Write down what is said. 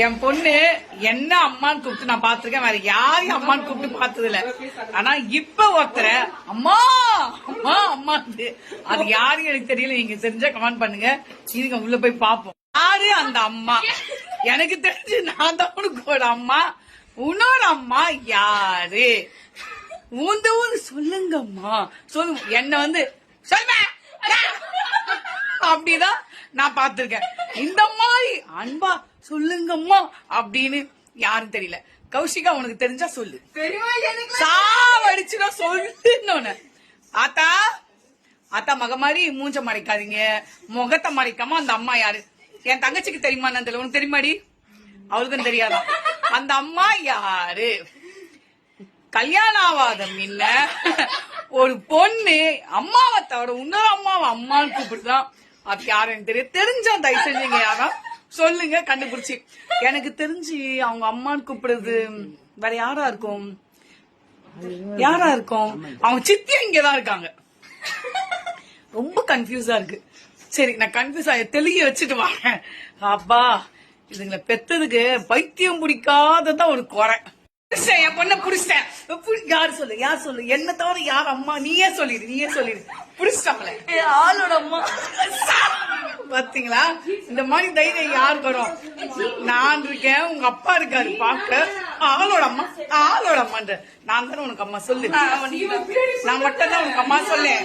என் பொண்ணு என்ன அம்மான்னு கூப்பிட்டு நான் பாத்திருக்கேன், வேற யாரையும் அம்மான்னு கூப்பிட்டு பார்த்தது இல்ல. ஆனா இப்ப ஒருத்தர அம்மா அம்மா அம்மா அது யாரும் எனக்கு தெரியல. நீங்க தெரிஞ்சா கமெண்ட் பண்ணுங்க. இதுங்க உள்ள போய் பாப்போம் யாரு அந்த அம்மா. எனக்கு தெரிஞ்சு நான் தான் உனக்கு ஒரு அம்மா. உன்னோட அம்மா யாரு? ஊந்து ஊந்து சொல்லுங்கம்மா, சொல்லுங்க. என்ன சொல்ல அப்படிதான் நான் பாத்திருக்கேன். இந்த மாதிரி அன்பா சொல்லுங்கம்மா அப்படின்னு யாரும் தெரியல. கௌஷிகா உனக்கு தெரிஞ்சா சொல்லு. சாவடிச்சுனா சொல்லுன்னு. ஆத்தா ஆத்தா மக மாதிரி மூஞ்ச மறைக்காதீங்க, முகத்தை மறைக்காம அந்த அம்மா யாரு? என் தங்கச்சிக்கு தெரியுமா? தெரியல. உனக்கு தெரியுமாடி? அவளுக்கும் தெரியாதா? அந்த அம்மா யாரு? கல்யாணம் ஆகாத முன்ன ஒரு பொண்ணு அம்மாவை தவிர இன்னொரு அம்மாவை அம்மான்னு கூப்பிட்டுதான். அது யாருன்னு தெரியும். தெரிஞ்சா தயவு செஞ்சீங்க யாரா சொல்லுங்க, கண்டுபிடிச்சு. எனக்கு தெரிஞ்சு அவங்க அம்மான்னு கூப்பிடுறது வேற யாரா இருக்கும்? யாரா இருக்கும்? அவங்க சித்தி இங்கதான் இருக்காங்க. ரொம்ப கன்ஃபியூஸா இருக்கு. சரி, நான் கன்ஃபியூஸ் ஆக தெளிய வச்சுட்டு வாங்க. அப்பா இதுங்களை பெத்ததுக்கு பைத்தியம் பிடிக்காததான் ஒரு குறை. என் பொண்ண புடிச்சிட்டேன். யாரு சொல்லு, யார் சொல்லு? என்ன தவிர யார் அம்மா? நீயே சொல்லிடு. புடிச்சிட்டாங்களே ஆளோட அம்மா. பாத்தீங்களா? இந்த மாதிரி தைரியம் யாருக்கு வரும்? நான் இருக்கேன், உங்க அப்பா இருக்காரு பாக்க. ஆளோட அம்மான்ற நான் தானே உனக்கு அம்மா. சொல்லு, நான் மட்டும் தான் உனக்கு அம்மா. சொல்லு.